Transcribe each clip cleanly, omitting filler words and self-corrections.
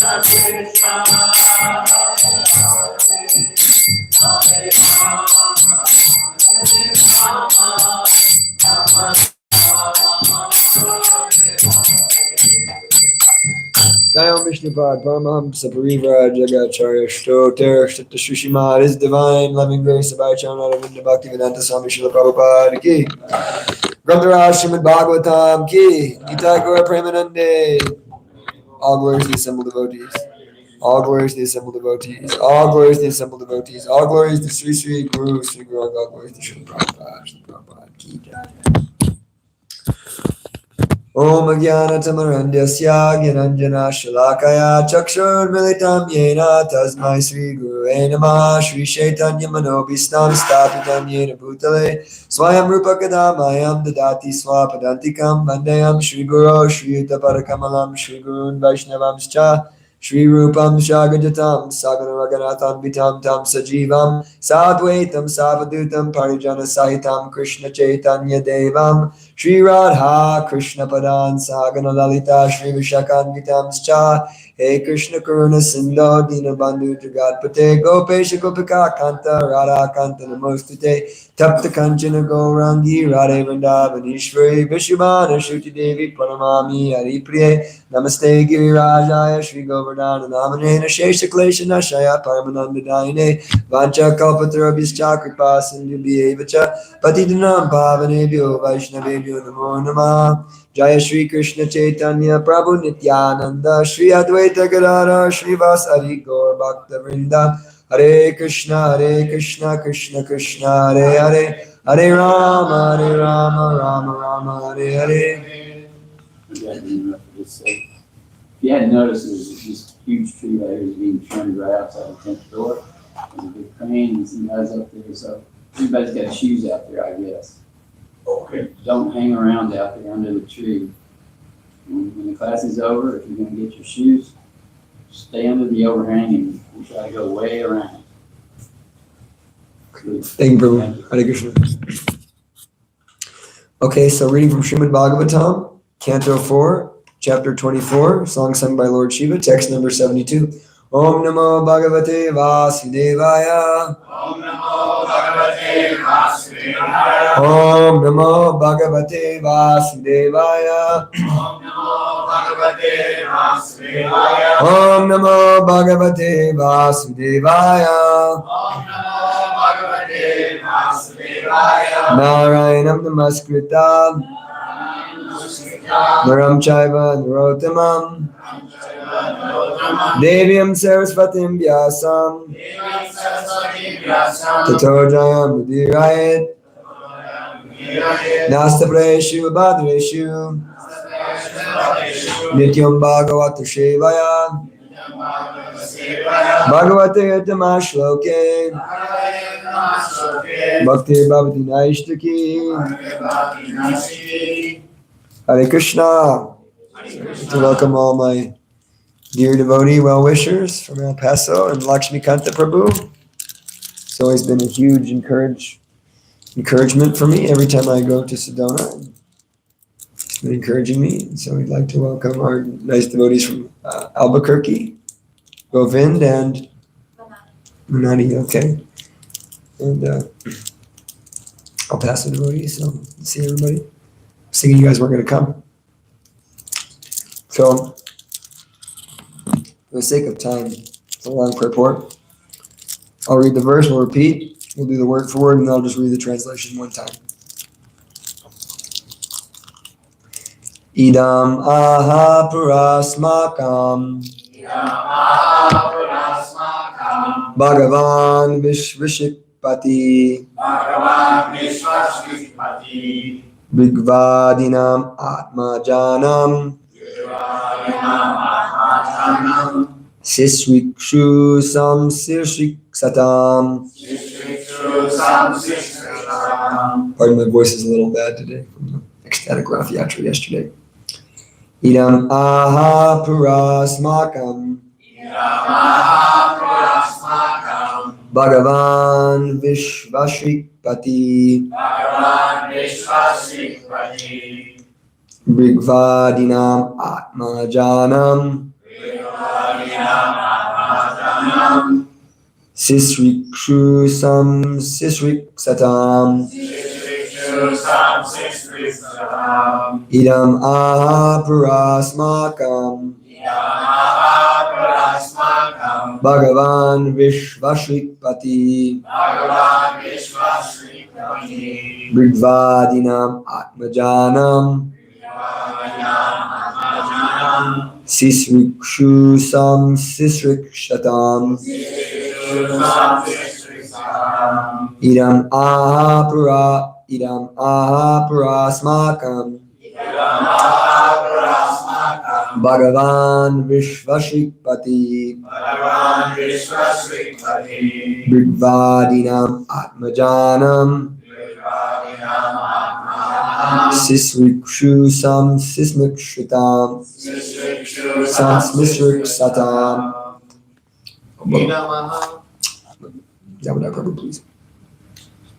Jayam Vishnupad, Paramahamsa Parivra, Jagacharya, Shtoter, Shtata Shushimad, His Divine Loving Grace of Aicharna, Ravinda Bhaktivedanta Swami Srila Prabhupada Ki, Grantaraj Srimad Bhagavatam Ki, Gita Gora Premanande. All glories to the assembled devotees. All glories to the assembled devotees. All glories to the assembled devotees. All glories to Sri Sri Guru, Sri Gauranga. All glories to Srila Prabhupada, Srila Prabhupada Ki Jai. Om Jnana Tamarandasya Gyananjana Shalakaya Chakshurmilitam Yena Tasmai Sri Guru Namah Sri Chaitanya Manobhistam Stapitam Yena Bhutale Swayam Rupa Kadamayam Dadati Swapadantikam Vandayam Sri Guru Sri Utaparakamalam Sri Gurun Vaishnavamscha Shri Rupam Shagajatam Sagana Raganatham Vitam Tam Sajivam Sadvaitam Savadutam Parijana Sahitam Krishna Chaitanya Devam Shri Radha Krishna Padan Sagana Lalita Shri Vishakan Vitamscha He Krishna Karuna Sindho Dina Bandhu Jagatpate Gopesha Gopika Kanta Radha Kanta Namostute Tapta Kanchana Gaurangi Radhe Vrindavanishwari Vishubhana Shruti Devi Pranamami Haripriye Namaste Girirajaya Shri Govardhana Namanena Shesha Klesha Nashaya Paramananda Daine Vancha Kalpatarabhischa Kripa Sindhu Bhyevacha Patidanam Pavanebhyo Vaishnavebhyo Namo Namah Jaya Shri Krishna Chaitanya Prabhu Nityananda Shri Advaita Gadara Shri Vasari Gaur Bhakta Vrinda Hare Krishna Krishna Krishna Hare Hare Hare Rama Rama Rama Hare Hare. If you hadn't noticed, there's this huge tree right here is being trimmed right outside the tent door. There's a big crane and some guys up there, so everybody's got shoes out there, I guess. Okay. Don't hang around out there under the tree. When the class is over, if you're going to get your shoes, stay under the overhang and we try to go way around. Thank you, Prabhu. Hare Krishna. Okay, so reading from Srimad Bhagavatam, Canto 4, Chapter 24, song sung by Lord Shiva, text number 72. Om Namo Bhagavate Vasudevaya. Om Namo Bhagavate Vasudevaya. Om Namo Bhagavate Vasudevaya. Om Namo Bhagavate Vasudevaya. Om Namo Bhagavate Vasudevaya. Om Namo Bhagavate Vasudevaya. Narayanam Namaskritam Naram Chaiva Narottamam Devyam Sarasvatim Vyasam Tato Jayam Mudirayat Nastapreshu Bhadreshu Nityam Bhagavata Shevaya Bhagavate Tamashloke Bhakti Bhavati Naishtaki. Hare Krishna. To welcome all my dear devotee well-wishers from El Paso and Lakshmi Kanta Prabhu. It's always been a huge encouragement for me every time I go to Sedona. It's been encouraging me. And so we'd like to welcome our nice devotees from Albuquerque, Govind and Manani, okay. And El Paso devotees, so see everybody. Thinking you guys weren't going to come. So, for the sake of time, it's a long purport. I'll read the verse, we'll repeat, we'll do the word for word, and then I'll just read the translation one time. Idam aha purasmakam Bhagavan Vishvashipati Brigvadinam Atmajanam Sisrikshu Samsirshiksatam. Pardon, my voice is a little bad today from the ecstatic Rath Yatra yesterday. Idam aha purasmakam Bhagavan Vishvashikpati Brigvadinam Atmajanam Atmajanam. Sisrikshu sam sisrik satam. Sisrikshu Sisriksam. Idam aha parasmakam. Yamahaparasmakam. Bhagavan Vishvashrikpati. Bhagavan Vishvashrikpati. Brigvadinam Atmajanam. Atmajanam. Sisrikshu sam sisrikshatam. Sisriksam. Idam aha parasmakam. Yamahaparasmakam. Bhagavan Vishvashrikpati. Bhagavan Vishvashrikpati. Brigvadinam Atmajanam. Vishvadinam Atmajanam. Sisrikshu sam sismikshatam. Sisrikshu Sam smisriksatam. Idamaha. Is that what I covered, please?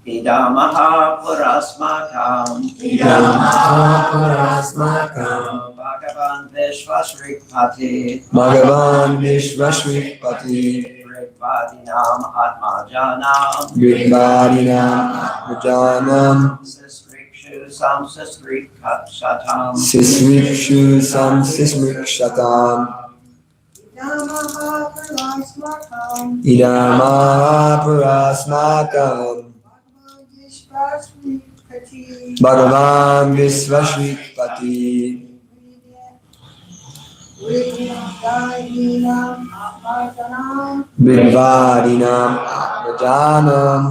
Idamaha purasmakam. Idamaha purasmakam. Bhagavan Vishvashrikpati. Bhagavan Vishvashrikpati. Brigvadinam Atmajanam. Brigvadinam Atmajanam. Sisrikshu sam sisriksatam. Sisrikshu sam sismikshatam. Idamaha parasmakam. Idamaha parasmakam. Bhagavan Vishvashrikpati. Vidyanam Atmajanam. Brigvadinam Atmajanam.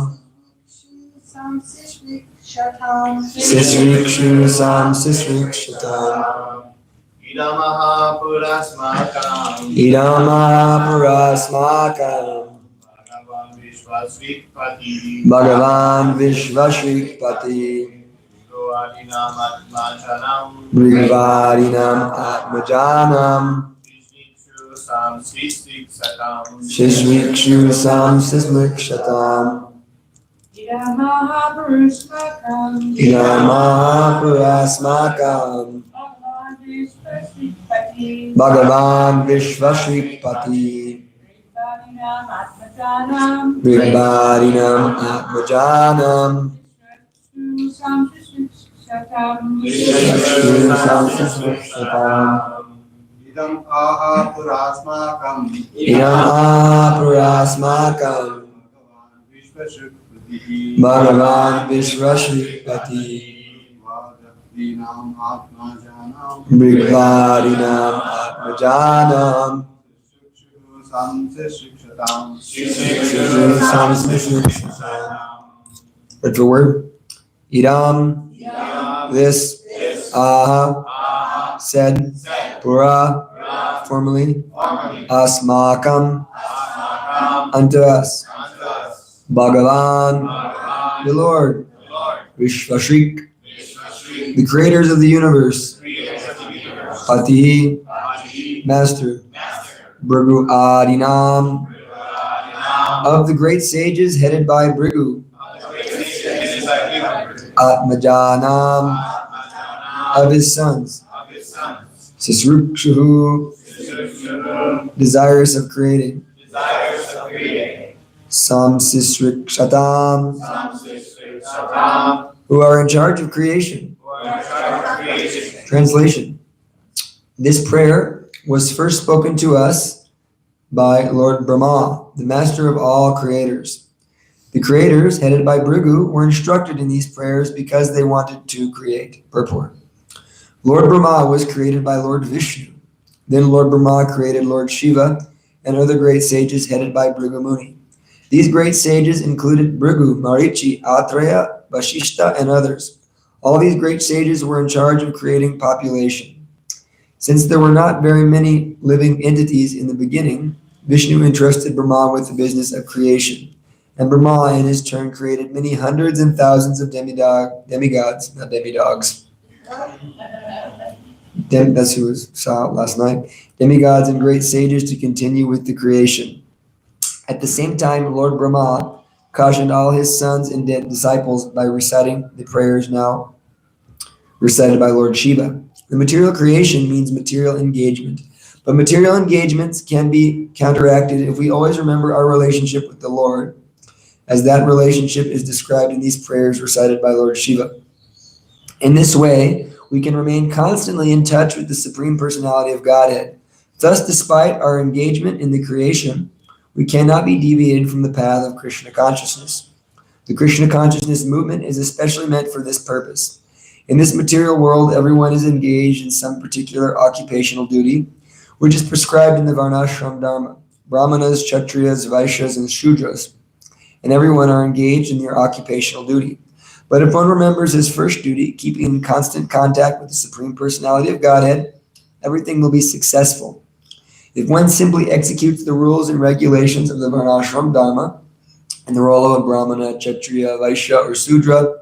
Sam Sisrikshatam. Sisrikshu sam sisrikshatam. Idamaha Purasmakam. Idamaha parasmakam. Bhagavan Vishvashrikpati. Bhagavan Vishvashrikpati. Brigvadinam Atmajanam. Brigvadinam Atmajanam. Sisrikshu Sam Sisriksatam. Sisrikshu sam sismikshatam. Idamaha parasmakam. Idamaha parasmakam. Bhagavan Vishvashrikpati. Bhagavan Vishvashrikpati. Brigvadinam Atmajanam. Brigvadinam Atmajanam. Sam Sisrikshatam. Sisrikshu sam sismikshatam. Idam aha purasmakam. Idam aha parasmakam. Bhagavan Vishvashrikpati. Dinam Atmajanam. Brigvadinam Atmajanam. Sam Sisrikshatam. Sisrikshu sam sismikshatam. Word for word. Idam, this, aha, said, pura, formerly, asmakam, unto us. Bhagavan, the Lord, Vishvashrik, the creators of the universe, Patihi, Master, Bhrigu Adinam, of the great sages headed by Bhrigu, Atmajanam, of his sons, Sisrukshuhu, desirous of creating, Sam Sisrikshatam, who are in charge of creation. Translation. This prayer was first spoken to us by Lord Brahma, the master of all creators. The creators, headed by Bhrigu, were instructed in these prayers because they wanted to create. Purport. Lord Brahma was created by Lord Vishnu. Then Lord Brahma created Lord Shiva and other great sages headed by Bhrigu Muni. These great sages included Bhrigu, Marichi, Atreya, Vashishta, and others. All these great sages were in charge of creating population. Since there were not very many living entities in the beginning, Vishnu entrusted Brahma with the business of creation. And Brahma, in his turn, created many hundreds and thousands of demigods, not demidogs. That's who we saw last night. Demigods and great sages to continue with the creation. At the same time, Lord Brahma cautioned all his sons and disciples by reciting the prayers now recited by Lord Shiva. The material creation means material engagement. But material engagements can be counteracted if we always remember our relationship with the Lord, as that relationship is described in these prayers recited by Lord Shiva. In this way, we can remain constantly in touch with the Supreme Personality of Godhead. Thus, despite our engagement in the creation, we cannot be deviated from the path of Krishna consciousness. The Krishna consciousness movement is especially meant for this purpose. In this material world, everyone is engaged in some particular occupational duty, which is prescribed in the Varnashram Dharma. Brahmanas, Kshatriyas, Vaishyas, and Shudras, and everyone are engaged in their occupational duty. But if one remembers his first duty, keeping in constant contact with the Supreme Personality of Godhead, everything will be successful. If one simply executes the rules and regulations of the Varnashram Dharma, and the role of a Brahmana, Kshatriya, Vaishya, or Sudra,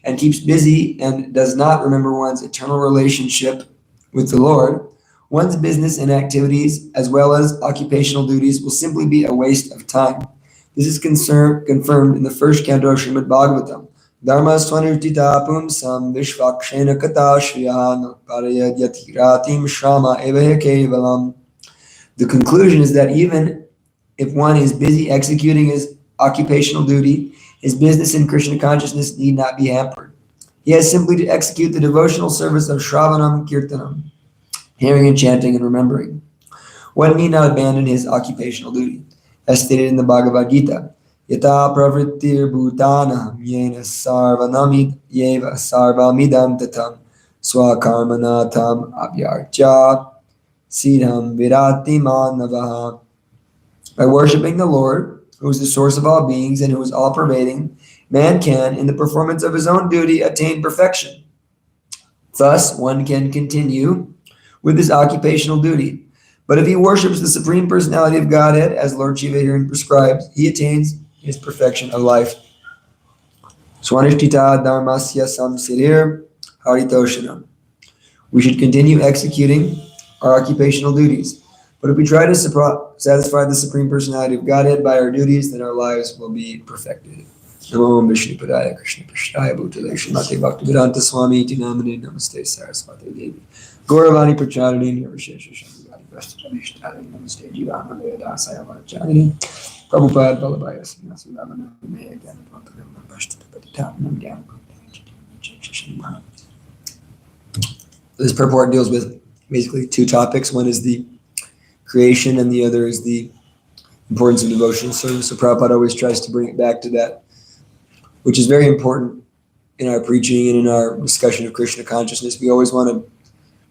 and keeps busy and does not remember one's eternal relationship with the Lord, one's business and activities, as well as occupational duties, will simply be a waste of time. This is confirmed in the first canto of Srimad Bhagavatam. Dharma swanirtita pumsam vishvakshena kata shriyan parayadyathiratim shrama evahe kevalam. The conclusion is that even if one is busy executing his occupational duty, his business in Krishna consciousness need not be hampered. He has simply to execute the devotional service of Shravanam Kirtanam, hearing and chanting and remembering. One need not abandon his occupational duty. As stated in the Bhagavad Gita, Yata pravrittir bhutanam yena sarvanamid yeva sarvamidam tatam swakarmanatam abhyarcha siddham virati manavaha. By worshiping the Lord, who is the source of all beings and who is all-pervading, man can, in the performance of his own duty, attain perfection. Thus, one can continue with his occupational duty. But if he worships the Supreme Personality of Godhead, as Lord Shiva herein prescribes, he attains his perfection of life. Swanishtita dharmasya samsirir haritoshanam. We should continue executing our occupational duties. But if we try to satisfy the Supreme Personality of Godhead by our duties, then our lives will be perfected. Namo Vishnu Padaya Krishna Prashtaya Bhutale Srimate Bhaktivedanta Swami Iti Namane Namaste Saraswati Devi Gauravani Prachadini Nirvishesha Shambhagati Prastadamishtadini Namaste Jivanamaya Dasaya Varachanini Prabhupada Vallabhaya Srinasudamana Maya Gyana Prantagamana Prashtadapatitatnam Gyana Prantagamana. This purport deals with basically two topics. One is the creation and the other is the importance of devotional service. So Prabhupada always tries to bring it back to that, which is very important in our preaching and in our discussion of Krishna consciousness. We always want to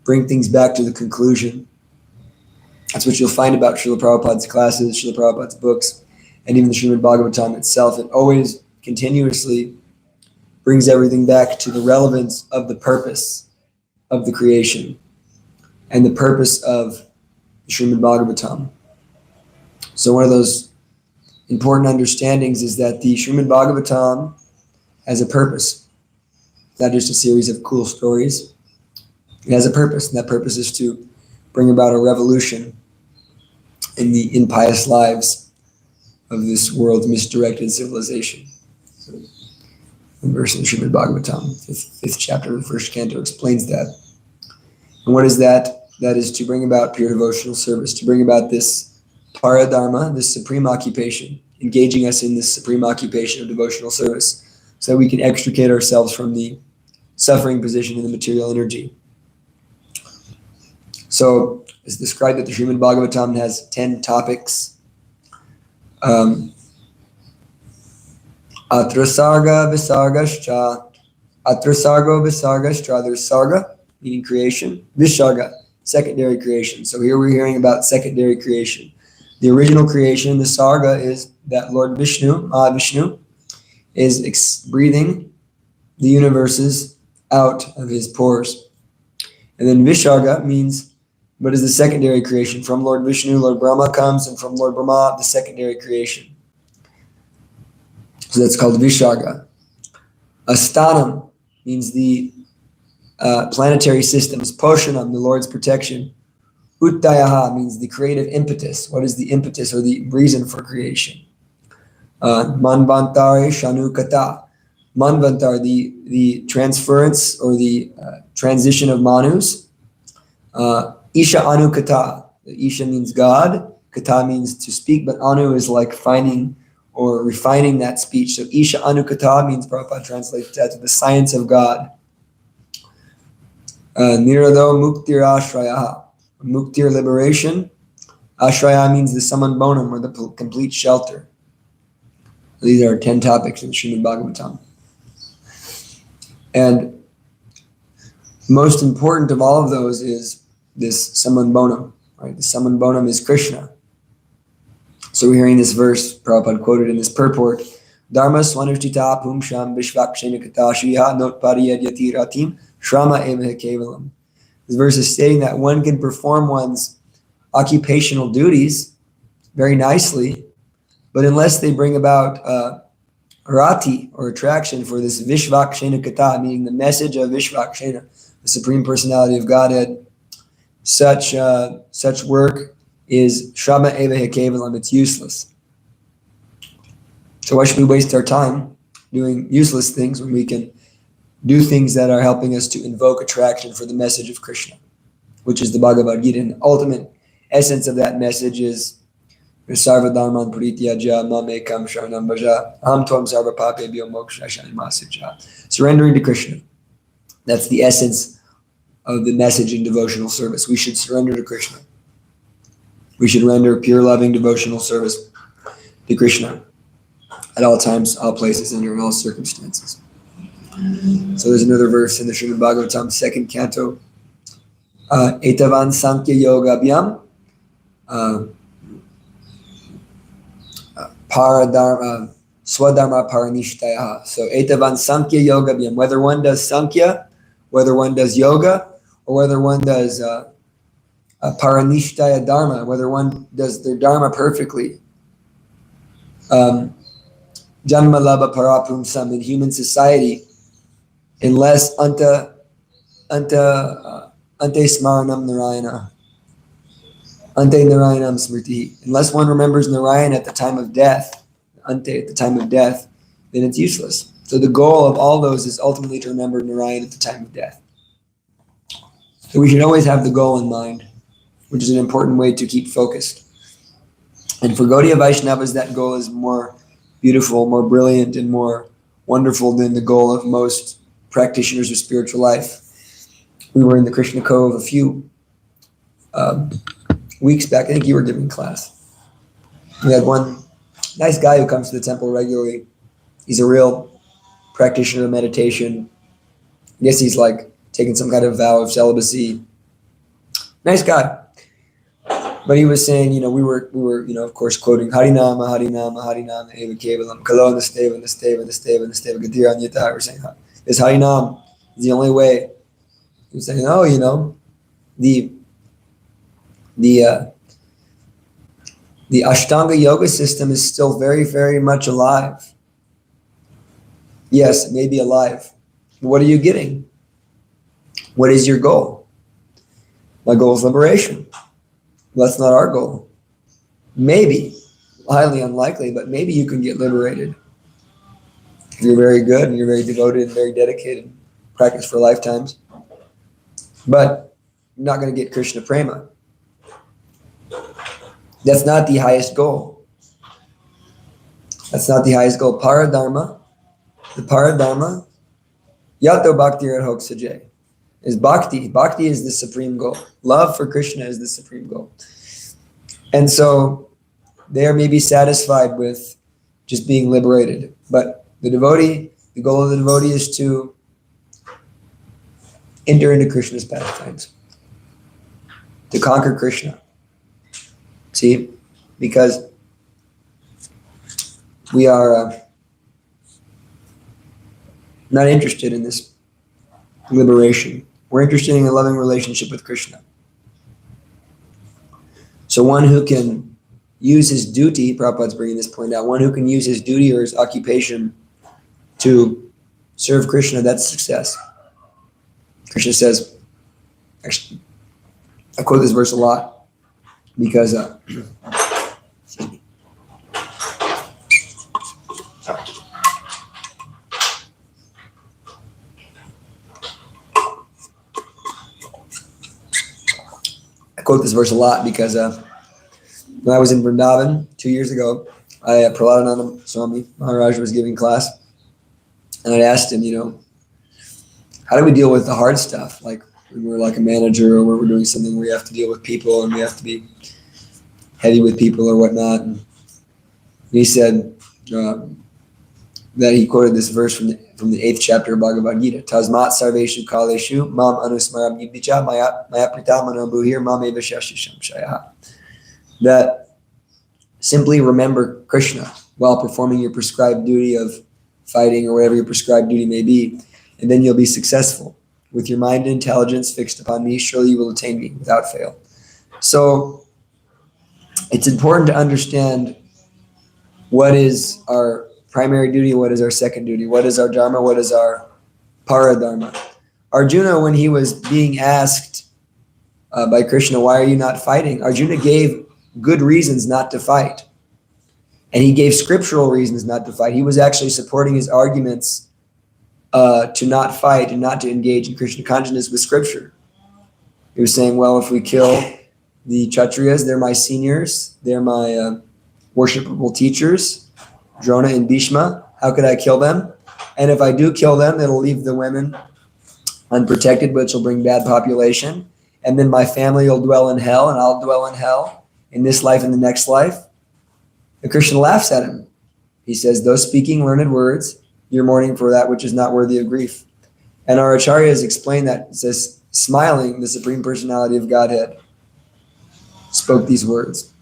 bring things back to the conclusion. That's what you'll find about Srila Prabhupada's classes, Srila Prabhupada's books, and even the Srimad Bhagavatam itself. It always continuously brings everything back to the relevance of the purpose of the creation and the purpose of the Srimad Bhagavatam. So one of those important understandings is that the Srimad Bhagavatam has a purpose. It's not just a series of cool stories. It has a purpose, and that purpose is to bring about a revolution in the impious lives of this world's misdirected civilization. So, one verse in the Srimad Bhagavatam, fifth chapter of the first canto, explains that. And what is that? That is to bring about pure devotional service, to bring about this paradharma, this supreme occupation, engaging us in this supreme occupation of devotional service, so that we can extricate ourselves from the suffering position in the material energy. So it's described that the Srimad Bhagavatam has 10 topics. Atra sarga visargascha. Atra sargo visargascha. There's sarga, meaning creation. Visarga, secondary creation. So here we're hearing about secondary creation. The original creation, the sarga, is that Lord Vishnu, Mahavishnu, is breathing the universes out of his pores. And then Visarga means, what is the secondary creation? From Lord Vishnu, Lord Brahma comes, and from Lord Brahma, the secondary creation. So that's called Visarga. Asthanam means the planetary systems. Poshanam, the Lord's protection. Uttayaha means the creative impetus. What is the impetus or the reason for creation? Manvantare Shanukata. Manvantar, the transference or the transition of Manus. Isha Anukata, Isha means God, Kata means to speak, but Anu is like finding or refining that speech. So Isha Anu Kata means, Prabhupada translates that to the science of God. Nirado Muktir Ashrayaha. Muktir, liberation. Ashraya means the Saman Bonam, or the complete shelter. These are 10 topics in Srimad Bhagavatam. And most important of all of those is this Saman Bonam, right? The Saman Bonam is Krishna. So we're hearing this verse, Prabhupada quoted in this purport, Dharma swanushtita pumsham vishvakshena katashriya notpariyad yati ratim shrama eva kevalam. This verse is stating that one can perform one's occupational duties very nicely, but unless they bring about rati, or attraction, for this vishvakshena kata, meaning the message of Vishvakshena, the Supreme Personality of Godhead, such work is shrama eva kevalam, it's useless. So why should we waste our time doing useless things when we can do things that are helping us to invoke attraction for the message of Krishna, which is the Bhagavad Gita. And the ultimate essence of that message is Sarva Dharman Parityaja Mamekam Sharanam Bhaja Aham Tvam Sarva Papebhyo Mokshashan Masija. Surrendering to Krishna. That's the essence of the message in devotional service. We should surrender to Krishna. We should render pure, loving, devotional service to Krishna at all times, all places, and in all circumstances. So there's another verse in the Srimad Bhagavatam, 2nd canto. Etavan Sankhya Yoga Abhyam Paradharma Swadharma Paranishtaya. So Etavan Sankhya Yoga Abhyam, whether one does Sankhya, whether one does yoga, or whether one does Paranishtaya Dharma, whether one does their Dharma perfectly. Janma Labha Parapumsam, in human society, unless ante smaranam narayana, ante narayanam smriti, unless one remembers Narayan at the time of death, ante, at the time of death, then it's useless. So the goal of all those is ultimately to remember Narayan at the time of death. So we should always have the goal in mind, which is an important way to keep focused. And for Gaudiya Vaishnavas, that goal is more beautiful, more brilliant, and more wonderful than the goal of most practitioners of spiritual life. We were in the Krishna Cove a few weeks back. I think you were giving class. We had one nice guy who comes to the temple regularly. He's a real practitioner of meditation. I guess he's like taking some kind of vow of celibacy. Nice guy. But he was saying, we were, of course, quoting Harinama, Harinama, Harinama, Eva Kevalam, Kalo, Nasteva, Nasteva, Nasteva, Nasteva, Gatir Anyata. We're saying this Harinam is the only way. He was saying, the Ashtanga yoga system is still very, very much alive. Yes, it may be alive. But what are you getting? What is your goal? My goal is liberation. Well, that's not our goal. Maybe, highly unlikely, but maybe you can get liberated. If you're very good and you're very devoted and very dedicated, practice for lifetimes. But you're not going to get Krishna Prema. That's not the highest goal. That's not the highest goal. Paradharma, the Paradharma, Yato Bhakti Radhok Sajay, is bhakti. Bhakti is the supreme goal. Love for Krishna is the supreme goal. And so they are maybe satisfied with just being liberated. But the devotee, the goal of the devotee is to enter into Krishna's pastimes, to conquer Krishna. See, because we are not interested in this liberation. We're interested in a loving relationship with Krishna. So one who can use his duty, Prabhupada's bringing this point out, one who can use his duty or his occupation to serve Krishna, that's success. Krishna says, actually, I quote this verse a lot because, excuse me. I quote this verse a lot because when I was in Vrindavan 2 years ago, Prahladananda Swami Maharaj was giving class, and I asked him, how do we deal with the hard stuff? Like when we're like a manager or when we're doing something where we have to deal with people and we have to be heavy with people or whatnot. And he said that he quoted this verse from the 8th chapter of Bhagavad Gita. Tasmat sarveshu kaleshu mam anusmaram yiddicha maya pritamano buhir mam eva shashisham shayaha. That simply remember Krishna while performing your prescribed duty of fighting or whatever your prescribed duty may be, and then you'll be successful. With your mind and intelligence fixed upon me, surely you will attain me without fail. So it's important to understand what is our primary duty, what is our second duty, what is our dharma, what is our paradharma. Arjuna, when he was being asked by Krishna, why are you not fighting? Arjuna gave good reasons not to fight. And he gave scriptural reasons not to fight. He was actually supporting his arguments to not fight and not to engage in Krishna consciousness with scripture. He was saying, well, if we kill the Kshatriyas, they're my seniors, they're my worshipable teachers, Drona and Bhishma. How could I kill them? And if I do kill them, it'll leave the women unprotected, which will bring bad population. And then my family will dwell in hell, and I'll dwell in hell in this life and the next life. And Krishna laughs at him. He says, though speaking learned words, you're mourning for that which is not worthy of grief. And our acharyas explain that. It says, smiling, the Supreme Personality of Godhead spoke these words.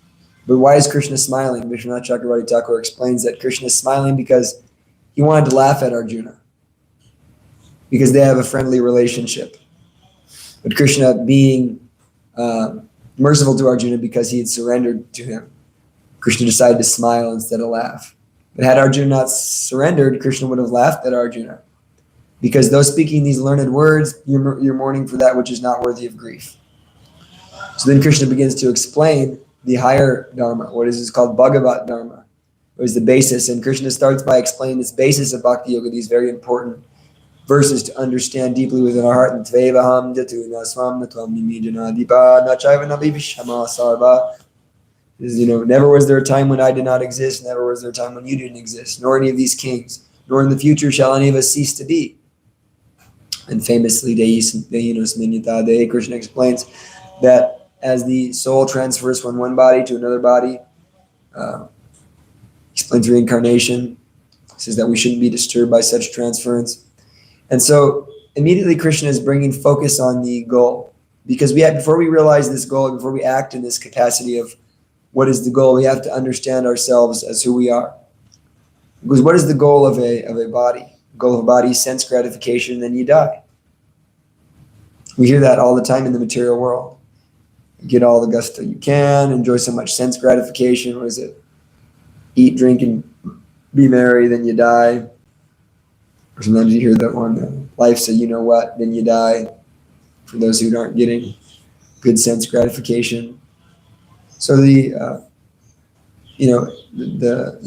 But why is Krishna smiling? Vishwanath Chakravarti Thakur explains that Krishna is smiling because he wanted to laugh at Arjuna, because they have a friendly relationship. But Krishna being merciful to Arjuna because he had surrendered to him, Krishna decided to smile instead of laugh. But had Arjuna not surrendered, Krishna would have laughed at Arjuna. Because though speaking these learned words, you're mourning for that which is not worthy of grief. So then Krishna begins to explain the higher dharma, what is called Bhagavat dharma, what is the basis. And Krishna starts by explaining this basis of bhakti yoga, these very important verses to understand deeply within our heart. Tvevaham jatu naswam natvam nimijana dipa nachaiva nabhivishama sarva. Never was there a time when I did not exist, never was there a time when you didn't exist, nor any of these kings, nor in the future shall any of us cease to be. And famously, Krishna explains that as the soul transfers from one body to another body, explains reincarnation, says that we shouldn't be disturbed by such transference. And so immediately Krishna is bringing focus on the goal, because before we realize this goal, before we act in this capacity of what is the goal, we have to understand ourselves as who we are. Because what is the goal of a body? The goal of a body is sense gratification, then you die. We hear that all the time in the material world. Get all the gusto you can, enjoy so much sense gratification. What is it? Eat, drink, and be merry, then you die. Or sometimes you hear that one, life, so you know what, then you die. For those who aren't getting good sense gratification. So the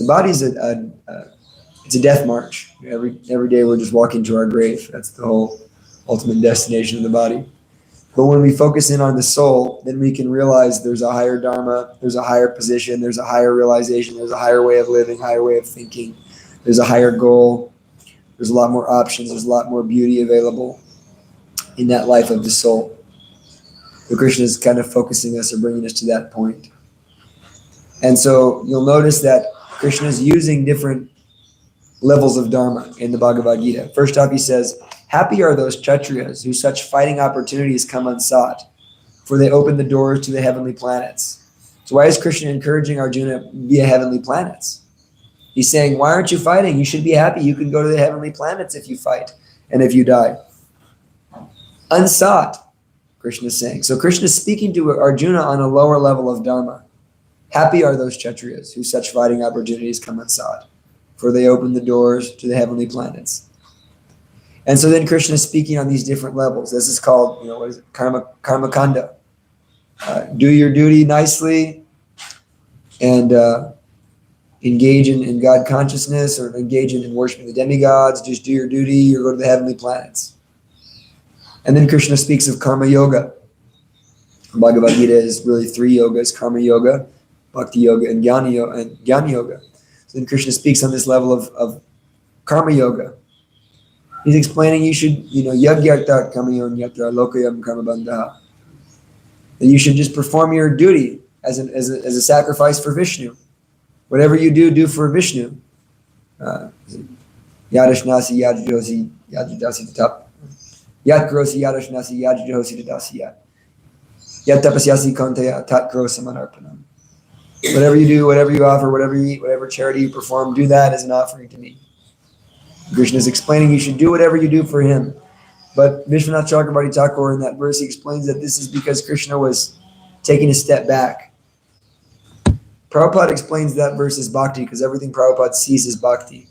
body is it's a death march. Every day we're just walking to our grave. That's the whole ultimate destination of the body. But when we focus in on the soul, then we can realize there's a higher dharma, there's a higher position, there's a higher realization, there's a higher way of living, higher way of thinking, there's a higher goal, there's a lot more options, there's a lot more beauty available in that life of the soul. So Krishna is kind of focusing us or bringing us to that point. And so you'll notice that Krishna is using different levels of dharma in the Bhagavad Gita. First off, he says, happy are those Kshatriyas whose such fighting opportunities come unsought, for they open the doors to the heavenly planets. So why is Krishna encouraging Arjuna via heavenly planets? He's saying, why aren't you fighting? You should be happy. You can go to the heavenly planets if you fight and if you die. Unsought, Krishna is saying. So Krishna is speaking to Arjuna on a lower level of dharma. Happy are those Kshatriyas whose such fighting opportunities come unsought, for they open the doors to the heavenly planets. And so then Krishna is speaking on these different levels. This is called, karma kanda. Do your duty nicely and engage in God consciousness, or engage in worshiping the demigods. Just do your duty, or go to the heavenly planets. And then Krishna speaks of karma yoga. Bhagavad Gita is really 3 yogas: karma yoga, bhakti yoga, and jnana yoga. So then Krishna speaks on this level of karma yoga. He's explaining you should, yagyarta kamayon yatra lokayam karma bandha. That you should just perform your duty as a sacrifice for Vishnu. Whatever you do for Vishnu. Yadashnasi yadjosi yadjidasi tatap. Yat grosi yadashnasi yadjosi dadasi yat. Yat tapasyasi kantaya tat grosamanarpanam. Whatever you do, whatever you offer, whatever you eat, whatever charity you perform, do that as an offering to me. Krishna is explaining you should do whatever you do for him. But Vishwanath Chakravarti Thakur in that verse, he explains that this is because Krishna was taking a step back. Prabhupada explains that verse as bhakti because everything Prabhupada sees is bhakti.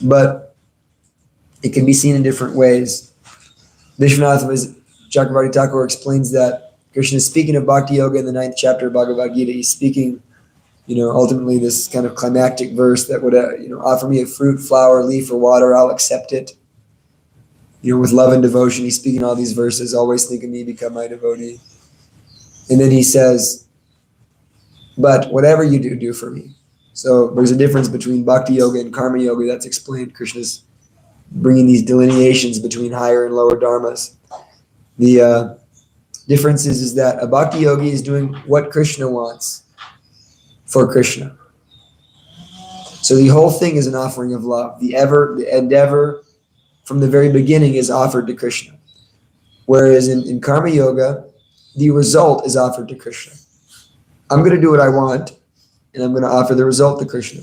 But it can be seen in different ways. Vishwanath Chakravarti Thakur explains that Krishna is speaking of bhakti yoga in the 9th chapter of Bhagavad Gita. He's speaking, ultimately this kind of climactic verse that would, offer me a fruit, flower, leaf, or water, I'll accept it. With love and devotion, he's speaking all these verses, always think of me, become my devotee. And then he says, but whatever you do for me. So there's a difference between bhakti yoga and karma yoga that's explained. Krishna's bringing these delineations between higher and lower dharmas. The difference is that a bhakti yogi is doing what Krishna wants for Krishna. So the whole thing is an offering of love. The endeavor from the very beginning is offered to Krishna. Whereas in karma yoga, the result is offered to Krishna. I'm going to do what I want, and I'm going to offer the result to Krishna.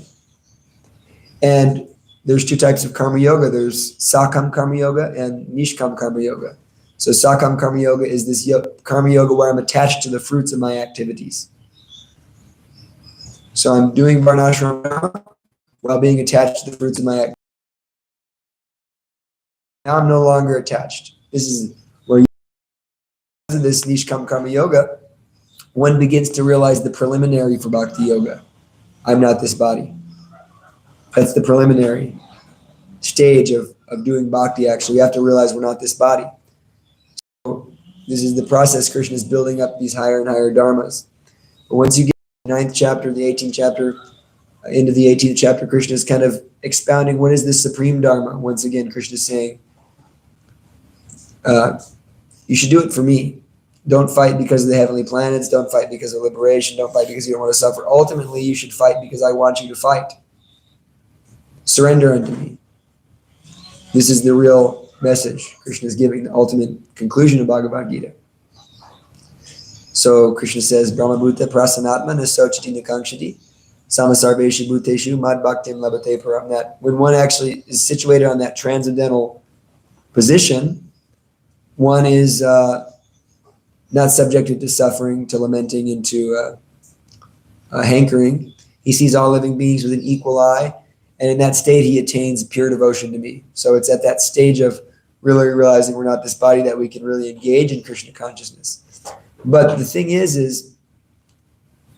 And there's 2 types of karma yoga. There's sakam karma yoga and nishkam karma yoga. So sakam karma yoga is this karma yoga where I'm attached to the fruits of my activities. So I'm doing varnashram dharma while being attached to the fruits of my activities. Now I'm no longer attached. This is where this nishkam karma yoga, one begins to realize the preliminary for bhakti yoga. I'm not this body. That's the preliminary stage of doing bhakti. Actually, we have to realize we're not this body. So this is the process. Krishna is building up these higher and higher dharmas. But once you get to the 9th chapter, the 18th chapter, into the 18th chapter, Krishna is kind of expounding what is this supreme dharma. Once again, Krishna is saying, you should do it for me. Don't fight because of the heavenly planets. Don't fight because of liberation. Don't fight because you don't want to suffer. Ultimately, you should fight because I want you to fight. Surrender unto me. This is the real message Krishna is giving, the ultimate conclusion of Bhagavad Gita. So Krishna says, Brahma Bhuta Prasanatma Nasochati Nakankshati Samasarveshu Bhuteshu Mad Bhaktim Labate Param. That when one actually is situated on that transcendental position, one is not subjected to suffering, to lamenting, and to hankering. He sees all living beings with an equal eye, and in that state he attains pure devotion to me. So it's at that stage of really realizing we're not this body that we can really engage in Krishna consciousness. But the thing is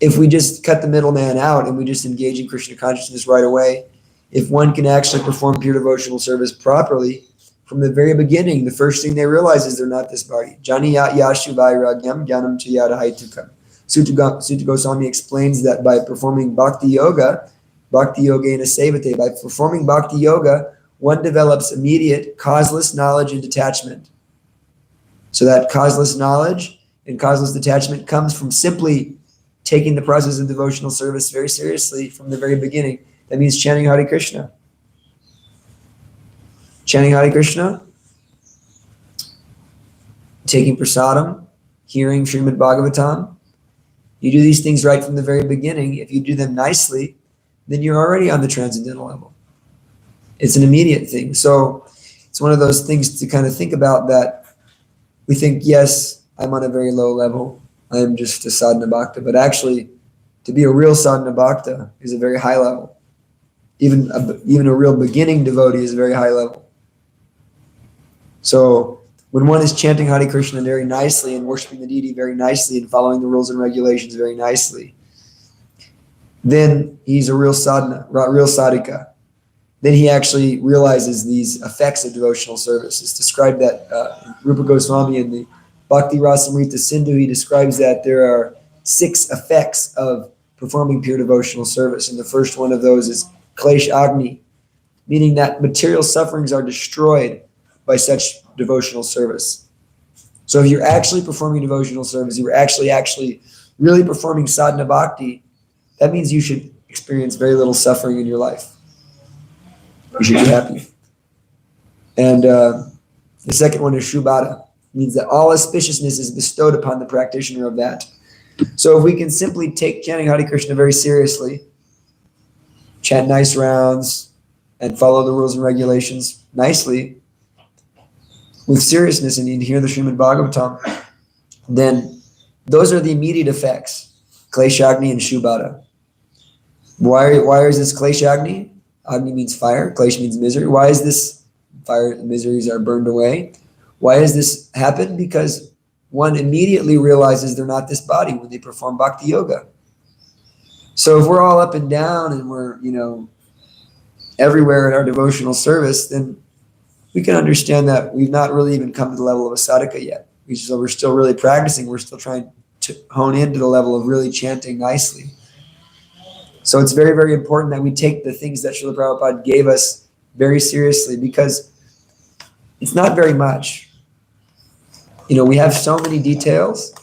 if we just cut the middleman out and we just engage in Krishna consciousness right away, if one can actually perform pure devotional service properly, from the very beginning, the first thing they realize is they're not this body. Jani yashu vairagyam jnanam chayada haitukam. Sutta Goswami explains that by performing bhakti yoga ena sevate, by performing bhakti yoga, one develops immediate causeless knowledge and detachment. So that causeless knowledge and causeless detachment comes from simply taking the process of devotional service very seriously from the very beginning. That means chanting Hare Krishna. Chanting Hare Krishna, taking prasadam, hearing Srimad Bhagavatam. You do these things right from the very beginning. If you do them nicely, then you're already on the transcendental level. It's an immediate thing. So it's one of those things to kind of think about, that we think, yes, I'm on a very low level. I'm just a sadhana bhakta. But actually, to be a real sadhana bhakta is a very high level. Even a real beginning devotee is a very high level. So when one is chanting Hare Krishna very nicely and worshiping the deity very nicely and following the rules and regulations very nicely, then he's a real sadhana, real sadhika. Then he actually realizes these effects of devotional service. It's described that Rupa Goswami in the Bhakti Rasamrita Sindhu, he describes that there are 6 effects of performing pure devotional service. And the first one of those is Klesh Agni, meaning that material sufferings are destroyed by such devotional service. So if you're actually performing devotional service, you're actually really performing sadhana bhakti, that means you should experience very little suffering in your life. You should be happy. And the second one is Shubhata, means that all auspiciousness is bestowed upon the practitioner of that. So if we can simply take chanting Hare Krishna very seriously, chant nice rounds, and follow the rules and regulations nicely, with seriousness, and you hear the Srimad Bhagavatam, then those are the immediate effects, Kleshagni and Shubhata. Why is this Kleshagni? Agni means fire, Klesh means misery. Why is this fire and miseries are burned away? Why does this happen? Because one immediately realizes they're not this body when they perform bhakti yoga. So if we're all up and down and we're, everywhere in our devotional service, then we can understand that we've not really even come to the level of a sadhaka yet. We're still really practicing. We're still trying to hone into the level of really chanting nicely. So it's very, very important that we take the things that Srila Prabhupada gave us very seriously, because it's not very much. We have so many details,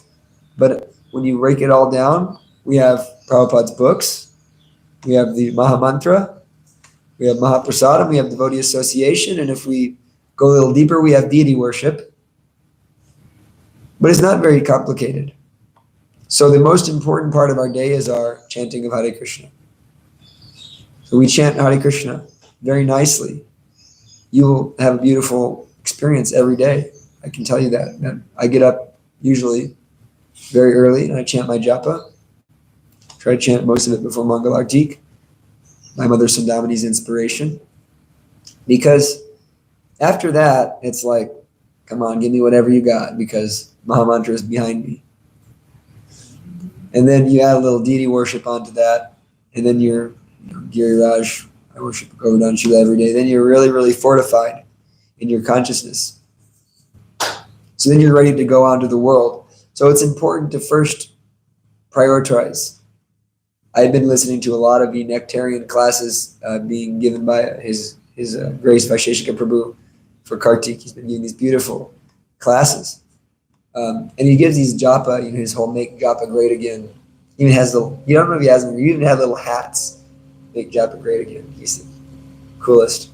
but when you break it all down, we have Prabhupada's books, we have the Mahamantra, we have Mahaprasadam, we have devotee association, and if we go a little deeper, we have deity worship. But it's not very complicated. So the most important part of our day is our chanting of Hare Krishna. So we chant Hare Krishna very nicely. You will have a beautiful experience every day. I can tell you that. And I get up usually very early and I chant my japa. Try to chant most of it before Mangalartik, my mother Sundamani's inspiration. Because after that, it's like, come on, give me whatever you got, because Mahamantra is behind me. And then you add a little deity worship onto that, and then you're Giriraj, I worship Govardhan Shila every day. Then you're really, really fortified in your consciousness. So then you're ready to go out to the world. So it's important to first prioritize. I've been listening to a lot of the Nectarian classes being given by his Grace Vaisheshika Prabhu for Kartik. He's been giving these beautiful classes. And he gives these japa, his whole make japa great again. Even has little, you don't know if he has them, you even have little hats, make japa great again. He's the coolest.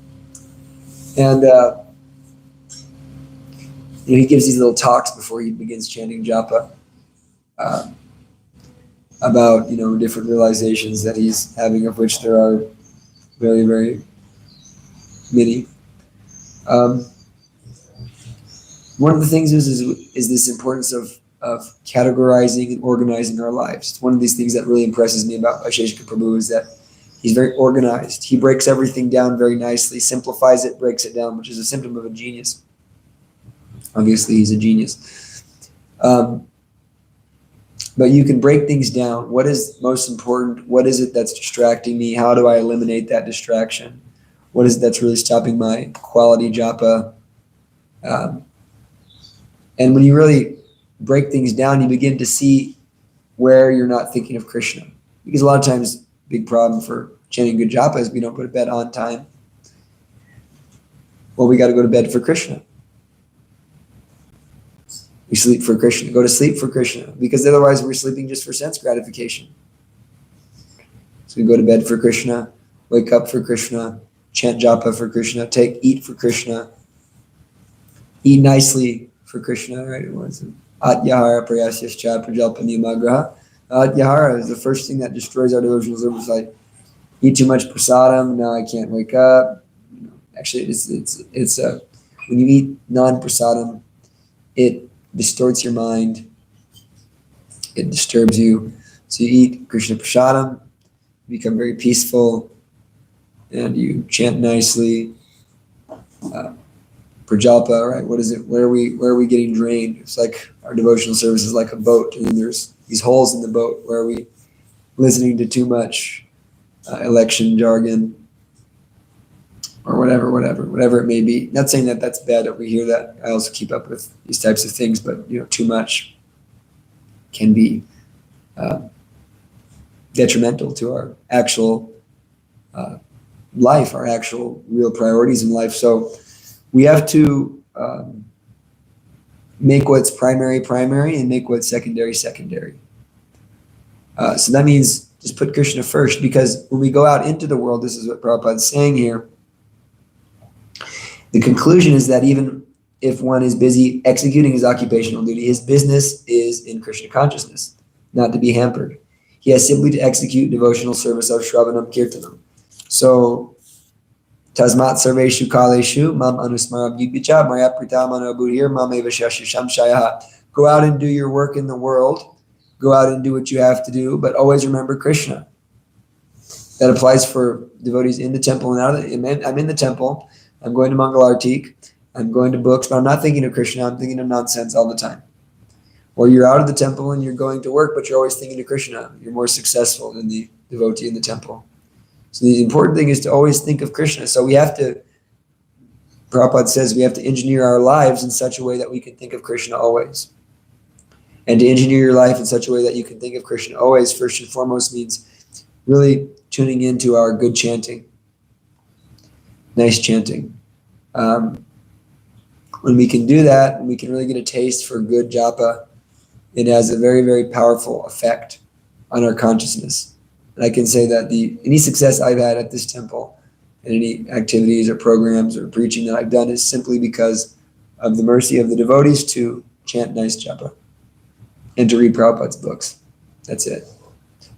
And he gives these little talks before he begins chanting japa about, different realizations that he's having, of which there are very, very many. One of the things is this importance of categorizing and organizing our lives. It's one of these things that really impresses me about Vaisheshika Prabhu, is that he's very organized. He breaks everything down very nicely, simplifies it, breaks it down, which is a symptom of a genius. Obviously, he's a genius. But you can break things down. What is most important? What is it that's distracting me? How do I eliminate that distraction? What is it that's really stopping my quality japa? And when you really break things down, you begin to see where you're not thinking of Krishna. Because a lot of times, big problem for chanting good japa is we don't go to bed on time. Well, we got to go to bed for Krishna. We sleep for Krishna. Go to sleep for Krishna. Because otherwise we're sleeping just for sense gratification. So we go to bed for Krishna, wake up for Krishna, chant japa for Krishna, eat for Krishna, eat nicely for Krishna, right? Atyahara prayasyascha prajalpaniyamagraha. Atyahara is the first thing that destroys our devotional service. Like, eat too much prasadam, now I can't wake up. Actually, it's when you eat non-prasadam, it distorts your mind. It disturbs you. So you eat Krishna prasadam, you become very peaceful, and you chant nicely. Prajalpa, right? What is it? Where are we getting drained? It's like our devotional service is like a boat, and then there's these holes in the boat. Where are we listening to too much election jargon? or whatever it may be. Not saying that that's bad that we hear that. I also keep up with these types of things, but too much can be detrimental to our actual life, our actual real priorities in life. So we have to make what's primary and make what's secondary. So that means just put Krishna first, because when we go out into the world, this is what Prabhupada is saying here. The conclusion is that even if one is busy executing his occupational duty, his business is in Krishna consciousness, not to be hampered. He has simply to execute devotional service of Shravanam Kirtanam. So, Tasmat Sarveshu Kaleshu Mam Anusmaram Yudvicha Maya Pritamano Budhir Mam Eva Shashisham Shayaha. Go out and do your work in the world. Go out and do what you have to do, but always remember Krishna. That applies for devotees in the temple and out of the, I'm in the temple, I'm going to Mangalartik, I'm going to books, but I'm not thinking of Krishna, I'm thinking of nonsense all the time. Or you're out of the temple and you're going to work, but you're always thinking of Krishna. You're more successful than the devotee in the temple. So the important thing is to always think of Krishna. So we have to, Prabhupada says, we have to engineer our lives in such a way that we can think of Krishna always. And to engineer your life in such a way that you can think of Krishna always, first and foremost, means really tuning into our good chanting. Nice chanting. When we can do that, and we can really get a taste for good japa, it has a very, very powerful effect on our consciousness. And I can say that any success I've had at this temple, and any activities or programs or preaching that I've done, is simply because of the mercy of the devotees to chant nice japa and to read Prabhupada's books. That's it.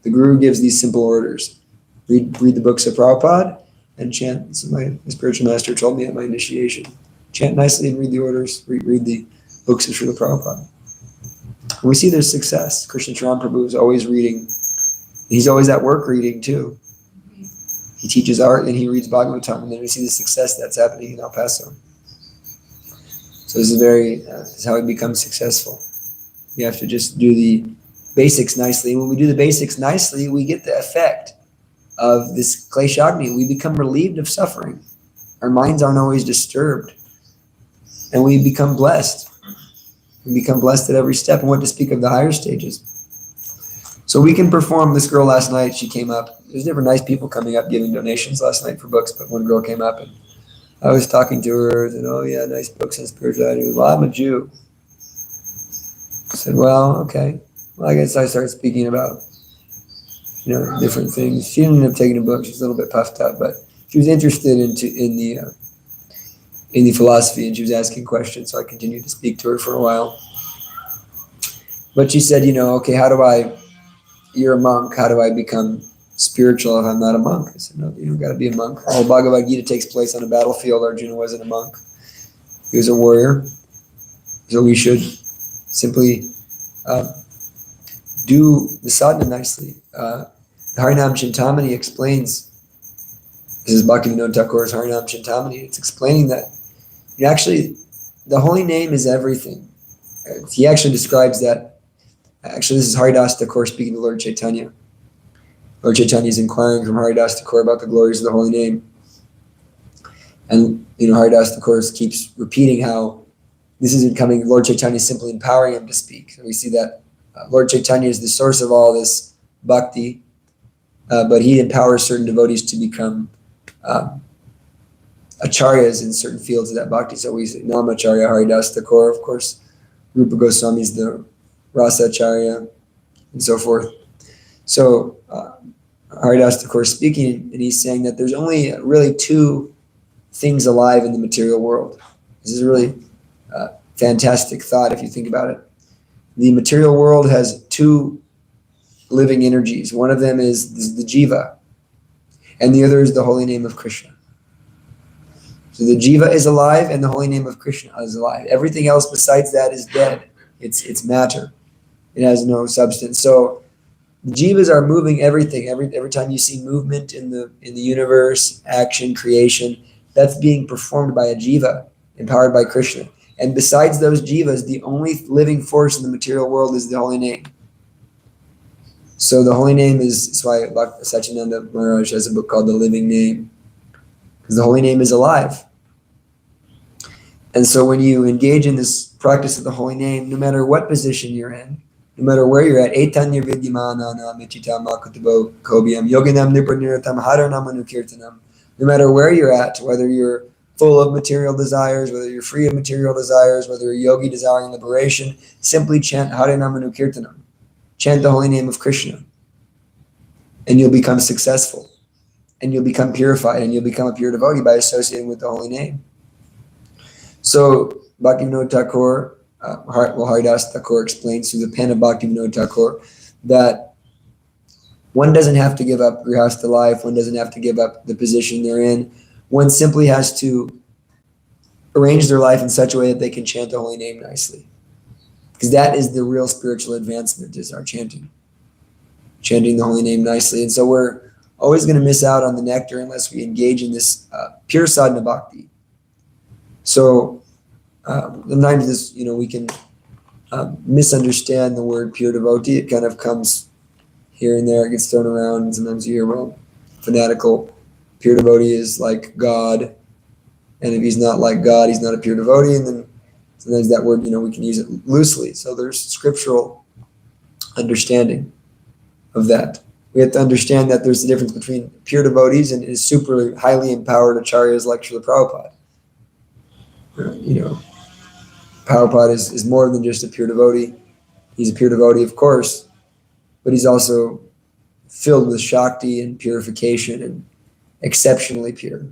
The Guru gives these simple orders. Read the books of Prabhupada and chant. So my spiritual master told me at my initiation. Chant nicely and read the orders. Read the books of Srila Prabhupada. And we see there's success. Krishna Charan Prabhu is always reading. He's always at work reading too. He teaches art and he reads Bhagavatam, and then we see the success that's happening in El Paso. So this is how we become successful. We have to just do the basics nicely. And when we do the basics nicely, we get the effect of this kleshagni. We become relieved of suffering. Our minds aren't always disturbed. And we become blessed. We become blessed at every step. And what to speak of the higher stages. So we can perform. This girl last night, she came up. There's never nice people coming up giving donations last night for books, but one girl came up and I was talking to her and, oh yeah, nice books on spirituality. Well, I'm a Jew. I said, well, okay. Well, I guess I started speaking about, different things. She didn't end up taking a book. She's a little bit puffed up, but she was interested in the philosophy, and she was asking questions. So I continued to speak to her for a while. But she said, okay, you're a monk. How do I become spiritual if I'm not a monk? I said, no, you don't got to be a monk. All Bhagavad Gita takes place on a battlefield. Arjuna wasn't a monk. He was a warrior. So we should simply do the sadhana nicely. Harinam Chintamani explains, this is Bhaktivinoda Thakur's Harinam Chintamani, it's explaining that actually the holy name is everything. He actually describes that, actually this is Haridas Thakur speaking to Lord Chaitanya. Lord Chaitanya is inquiring from Haridas Thakur about the glories of the holy name. And Haridas Thakur keeps repeating how this isn't coming, Lord Chaitanya is simply empowering him to speak. So we see that Lord Chaitanya is the source of all this bhakti, but he empowers certain devotees to become acharyas in certain fields of that bhakti. So we say Namacharya Haridas Thakur, of course, Rupa Goswami is the Rasa Acharya, and so forth. So Haridas Thakur is speaking, and he's saying that there's only really two things alive in the material world. This is a really fantastic thought if you think about it. The material world has two living energies. One of them is the jiva, and the other is the holy name of Krishna. So the jiva is alive, and the holy name of Krishna is alive. Everything else besides that is dead. It's matter. It has no substance. So the jivas are moving everything. Every time you see movement in the universe, action, creation, that's being performed by a jiva, empowered by Krishna. And besides those jivas, the only living force in the material world is the holy name. So the holy name that's why Sachinanda Maharaj has a book called The Living Name. because the holy name is alive. And so when you engage in this practice of the holy name, no matter what position you're in, no matter where you're at, Etanya Vidyamanana Michitam Makutabo Kobiyam Yoginam Nipurniratam Haranamanu Kirtanam. No matter where you're at, whether you're full of material desires, whether you're free of material desires, whether you're a yogi desiring liberation, simply chant Haranamanu Kirtanam. Chant the holy name of Krishna. And you'll become successful. And you'll become purified. And you'll become a pure devotee by associating with the holy name. So Bhaktivinoda Thakur, Haridas Thakur explains through the pen of Bhaktivinoda Thakur that one doesn't have to give up grihastha life, one doesn't have to give up the position they're in. One simply has to arrange their life in such a way that they can chant the holy name nicely. Because that is the real spiritual advancement, is our chanting. Chanting the holy name nicely. And so we're always going to miss out on the nectar unless we engage in this pure sadhana bhakti. So sometimes this, we can misunderstand the word pure devotee. It kind of comes here and there, it gets thrown around, and sometimes you hear, well, fanatical pure devotee is like God, and if he's not like God, he's not a pure devotee. And then sometimes that word, we can use it loosely. So there's scriptural understanding of that. We have to understand that there's a difference between pure devotees and super highly empowered acharyas like Srila Prabhupada. Prabhupada is more than just a pure devotee. He's a pure devotee, of course, but he's also filled with Shakti and purification and exceptionally pure.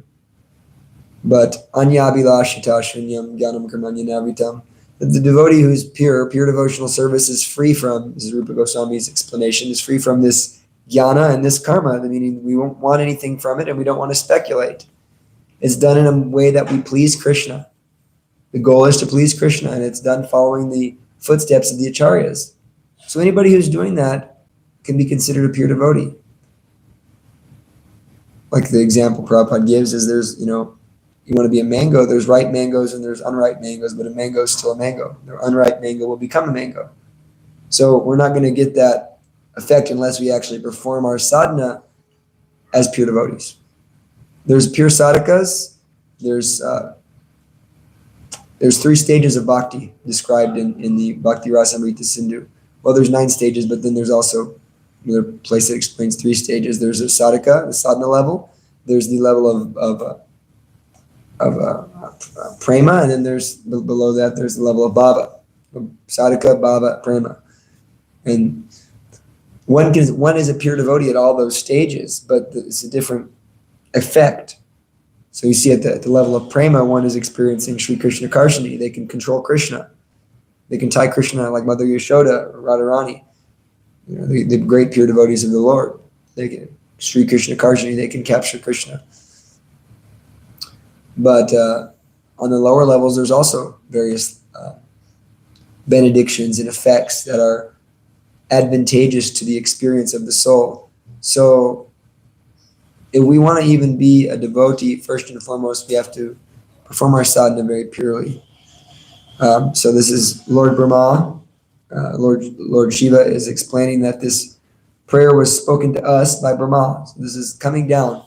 But Anyabhilashita Shunyam Gyanam Karmanyanavitam, the devotee who's pure devotional service is free from, this is Rupa Goswami's explanation, is free from this jnana and this karma, meaning we won't want anything from it and we don't want to speculate. It's done in a way that we please Krishna. The goal is to please Krishna, and it's done following the footsteps of the acharyas. So anybody who's doing that can be considered a pure devotee. Like the example Prabhupada gives is there's, you want to be a mango, there's ripe mangoes and there's unripe mangoes, but a mango is still a mango. The unripe mango will become a mango. So we're not going to get that effect unless we actually perform our sadhana as pure devotees. There's pure sadhakas, there's 3 stages of bhakti described in the Bhakti Rasamrita Sindhu. Well, there's 9 stages, but then there's also another place that explains 3 stages. There's a sadhaka, the sadhana level. There's the level of prema, and then there's below that there's the level of bhava. Sadhaka, bhava, prema. And one is a pure devotee at all those stages, but it's a different effect. So you see at the level of prema, one is experiencing Sri Krishna Karshani. They can control Krishna. They can tie Krishna like Mother Yashoda or Radharani. The great pure devotees of the Lord. They can Sri Krishna Karshani, they can capture Krishna. But on the lower levels, there's also various benedictions and effects that are advantageous to the experience of the soul. So if we want to even be a devotee, first and foremost, we have to perform our sadhana very purely. So this is Lord Brahma, Lord Shiva is explaining that this prayer was spoken to us by Brahma. So this is coming down.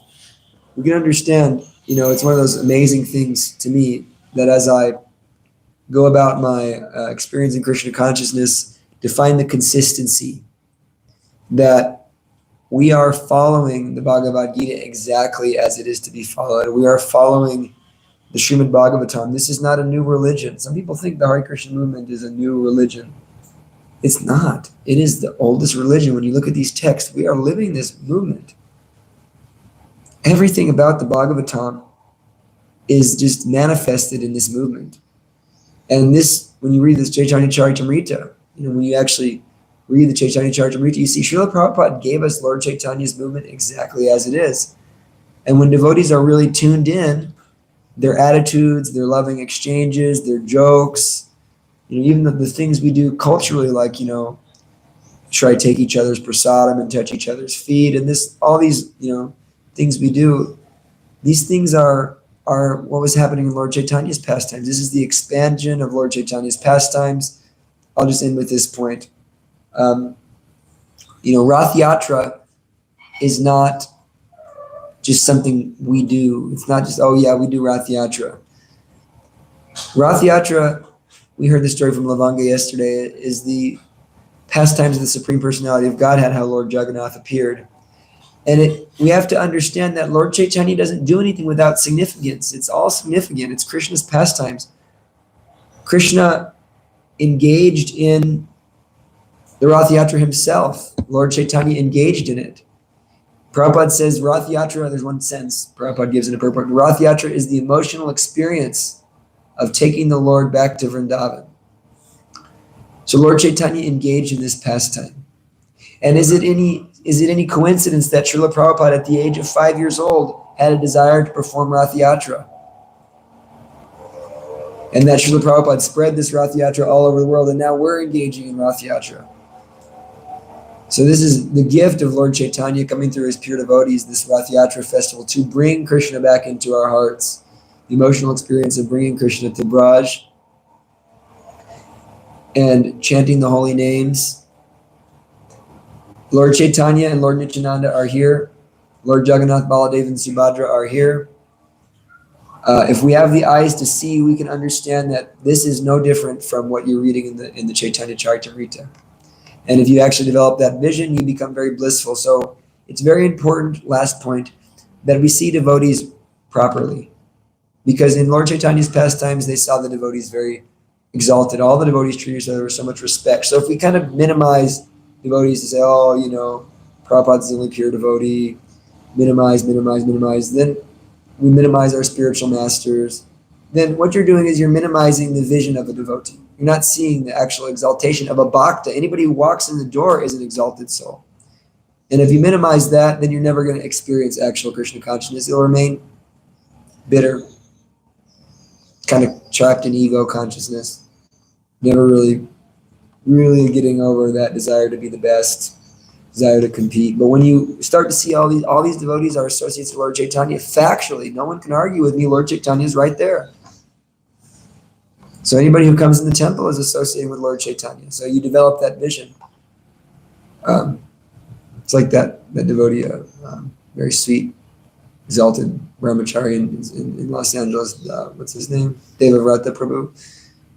We can understand, it's one of those amazing things to me that as I go about my experience in Krishna consciousness, to find the consistency that we are following the Bhagavad Gita exactly as it is to be followed. We are following the Srimad Bhagavatam. This is not a new religion. Some people think the Hare Krishna movement is a new religion. It's not. It is the oldest religion. When you look at these texts, we are living this movement. Everything about the Bhagavatam is just manifested in this movement. And this, when you read this Chaitanya Charitamrita, when you actually read the Chaitanya Charitamrita, you see Srila Prabhupada gave us Lord Chaitanya's movement exactly as it is. And when devotees are really tuned in, their attitudes, their loving exchanges, their jokes, even the things we do culturally, like, try to take each other's prasadam and touch each other's feet, and all these, things we do, these things are what was happening in Lord Chaitanya's pastimes. This is the expansion of Lord Chaitanya's pastimes. I'll just end with this point. Rath Yatra is not just something we do. It's not just, oh yeah, we do Rath Yatra. Rath Yatra, we heard the story from Lavanga yesterday, is the pastimes of the Supreme Personality of Godhead, how Lord Jagannath appeared. And we have to understand that Lord Chaitanya doesn't do anything without significance. It's all significant. It's Krishna's pastimes. Krishna engaged in the Rath Yatra himself. Lord Chaitanya engaged in it. Prabhupada says Rath Yatra, there's one sentence Prabhupada gives in a purport. Rath Yatra is the emotional experience of taking the Lord back to Vrindavan. So Lord Chaitanya engaged in this pastime. And is it any coincidence that Srila Prabhupada at the age of 5 years old had a desire to perform Rath Yatra? And that Srila Prabhupada spread this Rath Yatra all over the world, and now we're engaging in Rath Yatra. So this is the gift of Lord Chaitanya coming through his pure devotees, this Rath Yatra festival, to bring Krishna back into our hearts. The emotional experience of bringing Krishna to Braj and chanting the holy names. Lord Chaitanya and Lord Nityananda are here. Lord Jagannath, Baladev, and Subhadra are here. If we have the eyes to see, we can understand that this is no different from what you're reading in the Chaitanya Charitamrita. And if you actually develop that vision, you become very blissful. So it's very important, last point, that we see devotees properly. Because in Lord Chaitanya's pastimes, they saw the devotees very exalted. All the devotees treated each other with so much respect. So if we kind of minimize devotees to say, oh, Prabhupada's the only pure devotee, minimize, then we minimize our spiritual masters. Then what you're doing is you're minimizing the vision of a devotee. You're not seeing the actual exaltation of a bhakta. Anybody who walks in the door is an exalted soul. And if you minimize that, then you're never going to experience actual Krishna consciousness. You'll remain bitter, kind of trapped in ego consciousness, never really getting over that desire to be the best, desire to compete. But when you start to see all these devotees are associates with Lord Chaitanya, factually, no one can argue with me. Lord Chaitanya is right there. So anybody who comes in the temple is associated with Lord Chaitanya. So you develop that vision. It's like that devotee, very sweet, exalted brahmachari in Los Angeles. What's his name? Devavrata Prabhu.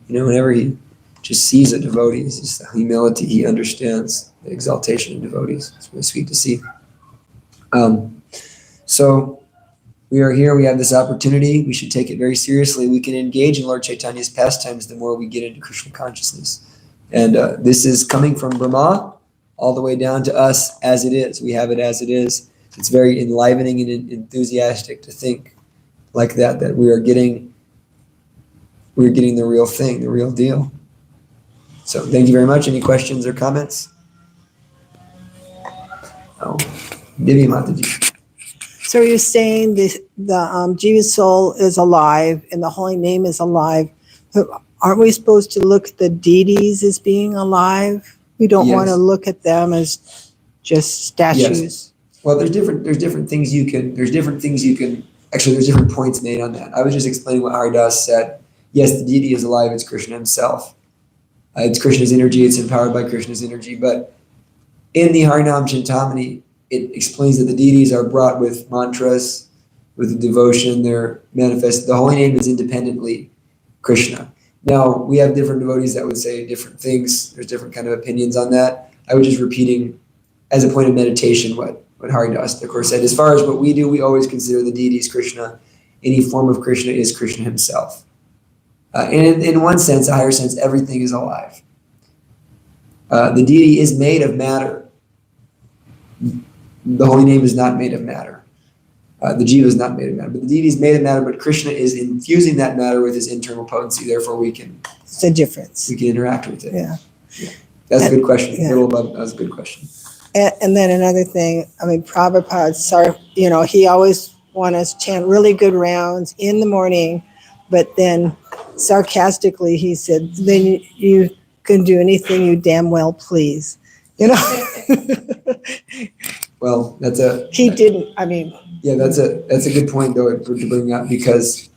Whenever he just sees a devotee, it's just the humility. He understands the exaltation of devotees. It's really sweet to see. So we are here. We have this opportunity. We should take it very seriously. We can engage in Lord Chaitanya's pastimes the more we get into Krishna consciousness. And this is coming from Brahma all the way down to us as it is. We have it as it is. It's very enlivening and enthusiastic to think like that we're getting the real thing, the real deal. So thank you very much. Any questions or comments? Oh, Divya Mataji. So you're saying the Jiva soul is alive and the holy name is alive. But aren't we supposed to look at the deities as being alive? We don't want to look at them as just statues. Yes. Well, there's different things you can, actually there's different points made on that. I was just explaining what Haridas said. Yes, the deity is alive, it's Krishna himself. It's Krishna's energy, it's empowered by Krishna's energy. But in the Harinam Chintamani, it explains that the deities are brought with mantras, with the devotion, they're manifest. The holy name is independently Krishna. Now, we have different devotees that would say different things. There's different kind of opinions on that. I was just repeating as a point of meditation what Haridas, of course, said. As far as what we do, we always consider the deities Krishna. Any form of Krishna is Krishna himself. And in one sense, a higher sense, everything is alive. The deity is made of matter. The holy name is not made of matter. The jiva is not made of matter. But the deity is made of matter, but Krishna is infusing that matter with his internal potency. Therefore, we can... It's a difference. We can interact with it. Yeah. That's a good question. Yeah. That was a good question. And then another thing, Prabhupada, he always wanted us to chant really good rounds in the morning, but then sarcastically he said, then you can do anything you damn well please. Well, He didn't, Yeah, that's a good point though to bring up, because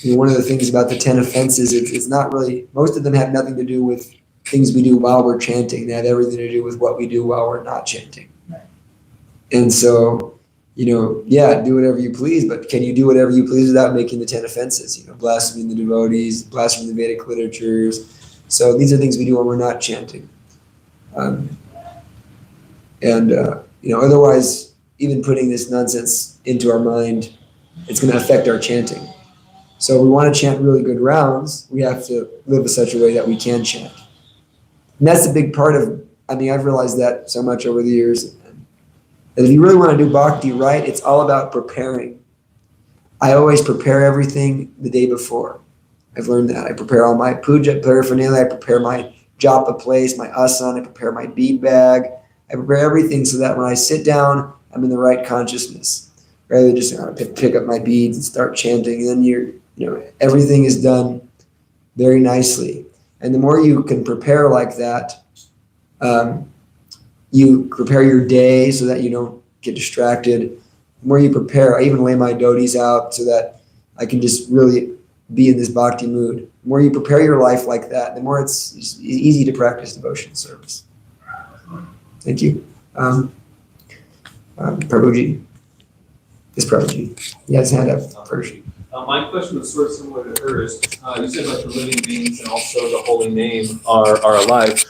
one of the things about the 10 offenses, it's not really, most of them have nothing to do with things we do while we're chanting. They have everything to do with what we do while we're not chanting. Right. And so yeah, do whatever you please, but can you do whatever you please without making the 10 offenses? Blaspheming the devotees, blaspheming the Vedic literatures. So these are things we do when we're not chanting. Otherwise, even putting this nonsense into our mind, it's going to affect our chanting. So we want to chant really good rounds. We have to live in such a way that we can chant. And that's a big part of, I've realized that so much over the years. That if you really want to do bhakti right, it's all about preparing. I always prepare everything the day before. I've learned that. I prepare all my puja paraphernalia. I prepare my japa place, my asana. I prepare my bead bag. I prepare everything so that when I sit down, I'm in the right consciousness. Rather than just pick up my beads and start chanting. And then everything is done very nicely. And the more you can prepare like that, you prepare your day so that you don't get distracted. The more you prepare, I even lay my dhotis out so that I can just really be in this bhakti mood. The more you prepare your life like that, the more it's easy to practice devotion service. Thank you. Prabhuji. Yes, Prabhuji. He has his hand up first. My question was sort of similar to hers. You said like the living beings and also the holy name are alive.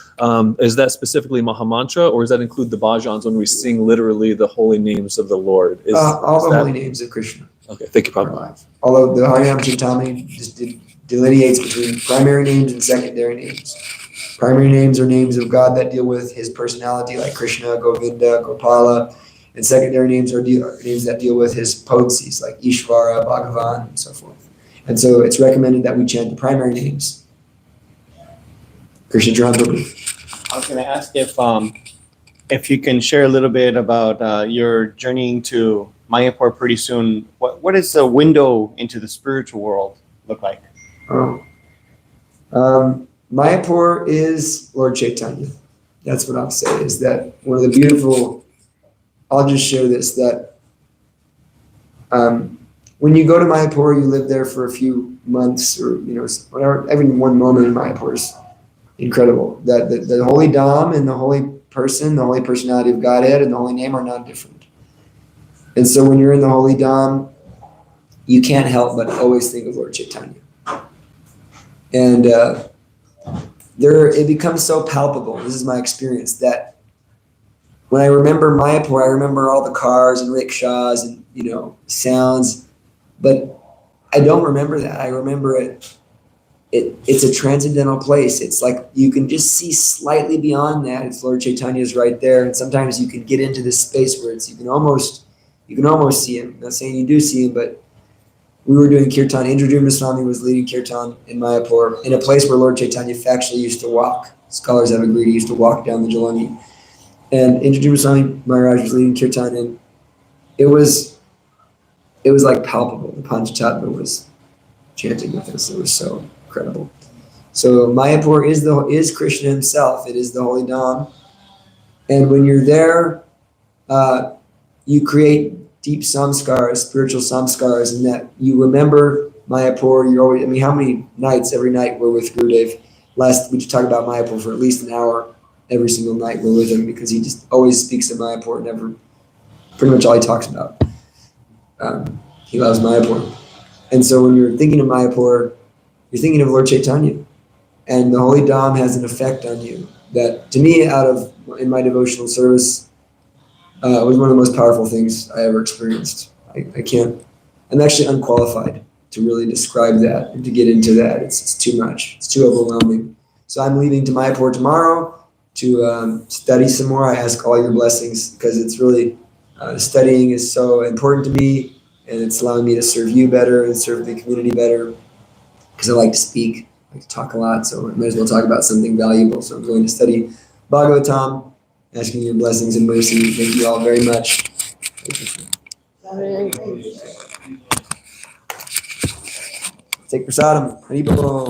Is that specifically Mahamantra, or does that include the bhajans when we sing literally the holy names of the Lord? All the holy names of Krishna. Okay, thank you, are Prabhupada. alive. Although the Harinam Chintami just delineates between primary names and secondary names. Primary names are names of God that deal with his personality, like Krishna, Govinda, Gopala. And secondary names are names that deal with his potencies, like Ishvara, Bhagavan, and so forth. And so it's recommended that we chant the primary names. Krishna Charan Prabhu. I was going to ask if you can share a little bit about your journeying to Mayapur pretty soon. What does the window into the spiritual world look like? Mayapur is Lord Chaitanya. That's what I'll say, is that one of the beautiful, I'll just share this, that when you go to Mayapur, you live there for a few months or, whatever, every one moment in Mayapur is incredible. That the holy Dham and the holy person, the holy personality of Godhead and the holy name are not different. And so when you're in the holy Dham, you can't help but always think of Lord Chaitanya. And it becomes so palpable. This is my experience, that when I remember Mayapur, I remember all the cars and rickshaws and, sounds, but I don't remember that. I remember it's a transcendental place. It's like you can just see slightly beyond that. It's Lord Chaitanya is right there. And sometimes you can get into this space where you can almost see him. I'm not saying you do see him, but we were doing kirtan. Indra Swami was leading kirtan in Mayapur, in a place where Lord Chaitanya actually used to walk. Scholars have agreed he used to walk down the Jalani. And Indra Swami Maharaj was leading kirtan, and it was like palpable. The Panchatattva was chanting with us. It was so incredible. So Mayapur is Krishna himself. It is the holy Dham. And when you're there, you create deep samskars, spiritual samskars, in that you remember Mayapur. You're always, how many nights, every night we're with Gurudev. We just talk about Mayapur for at least an hour every single night we're with him, because he just always speaks of Mayapur, pretty much all he talks about. He loves Mayapur. And so when you're thinking of Mayapur, you're thinking of Lord Chaitanya. And the Holy Dham has an effect on you that, to me, in my devotional service, was one of the most powerful things I ever experienced. I'm actually unqualified to really describe that and to get into that. It's too much. It's too overwhelming. So I'm leaving to Mayapur tomorrow to study some more. I ask all your blessings, because it's really, studying is so important to me, and it's allowing me to serve you better and serve the community better, because I like to speak, I like to talk a lot, so I might as well talk about something valuable. So I'm going to study Bhagavatam, asking your blessings and mercy. Thank you all very much. Take prasadam. Haribol.